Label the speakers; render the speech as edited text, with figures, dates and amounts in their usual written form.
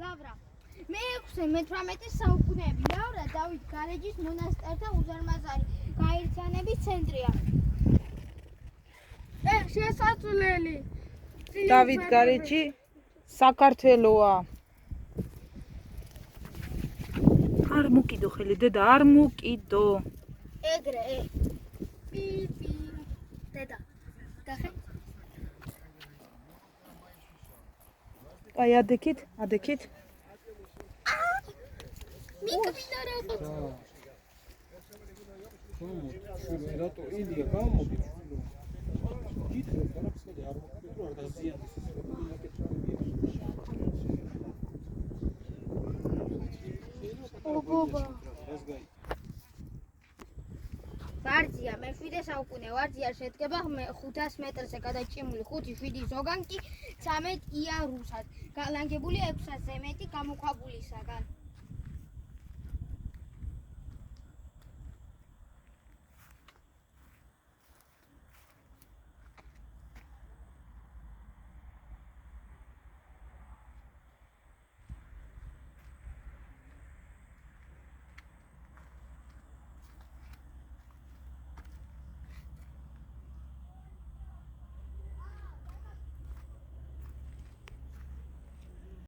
Speaker 1: გავრა. მე-18 საუკუნეები ლავრა დავით გარეჯის მონასტერთა უზარმაზარი გაერთიანების ცენტრია. შესასვლელი.
Speaker 2: დავით გარეჯი საქართველოა. არ მოკიდო ხელი დედა, არ მოკიდო.
Speaker 1: ეგრე. პი. დედა. დახე.
Speaker 2: აი ადექით.
Speaker 1: მიკვიდა რაღაც.
Speaker 3: რატო ილია გამოდი? გითხრა კარაფსკადი არ მოკიდო რა დაზიანდეს ეს
Speaker 1: ოგობა. ვარძია მე-7 საუკუნე ვარძია შედგება 500 მეტრზე გადაჭიმული 5-7 ზოგან კი 13 იარუსად, გალანგებული 600-ზე მეტი გამოქვაბულისაგან.